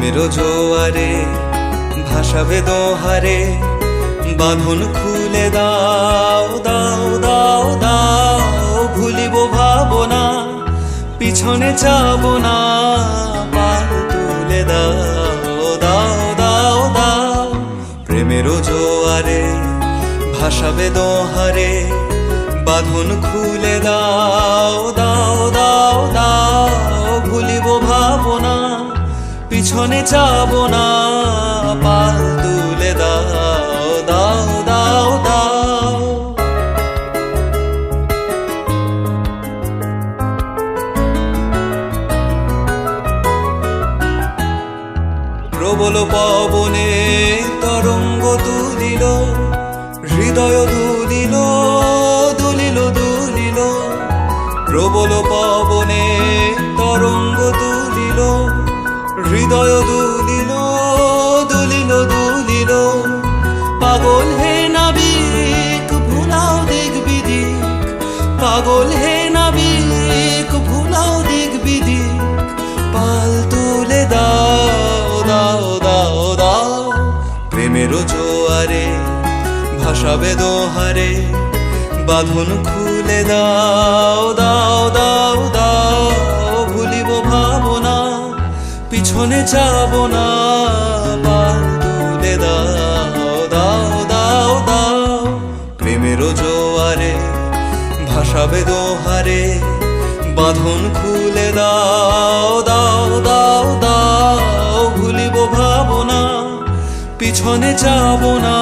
প্রেমেরও জোয়ারে ভাসাবে দোহারে, বাঁধন খুলে দাও দাও দাও দাও। ভুলিব ভাবনা, পিছনে যাব না, পাল তুলে দাও দাও দাও দাও। প্রেমেরও জোয়ারে ভাসাবে দোহারে, বাঁধন খুলে দাও দাও দাও দাও। ভুলিব ভাবনা, পিছনে যাব না, পাল তুলে দাও দাও দাও দাও। প্রবল পবনে তরঙ্গ তুলিল, হৃদয় দুলিল দুলিল দুলিল। প্রবল পবনে তরঙ্গ তুলিল, হৃদয় দুলিল দুলিল দুলিল। পাগল হে নাবিক ভুলাও দিক বিদিক, পাগল হে নাবিক ভুলাও দিক বিদিক। পাল তুলে দাও দাও দাও দাও। প্রেমেরও জোয়ারে ভাসাবে দোহারে, বাঁধন খুলে দাও দাও দাও দাও। ভুলিব ভাবনা, পিছনে যাব না, পাল তুলে দাও দাও দাও দাও। প্রেমেরও জোয়ারে ভাসাবে দোহারে, বাঁধন খুলে দাও দাও দাও দাও। ভুলিব ভাবনা, পিছনে যাব না।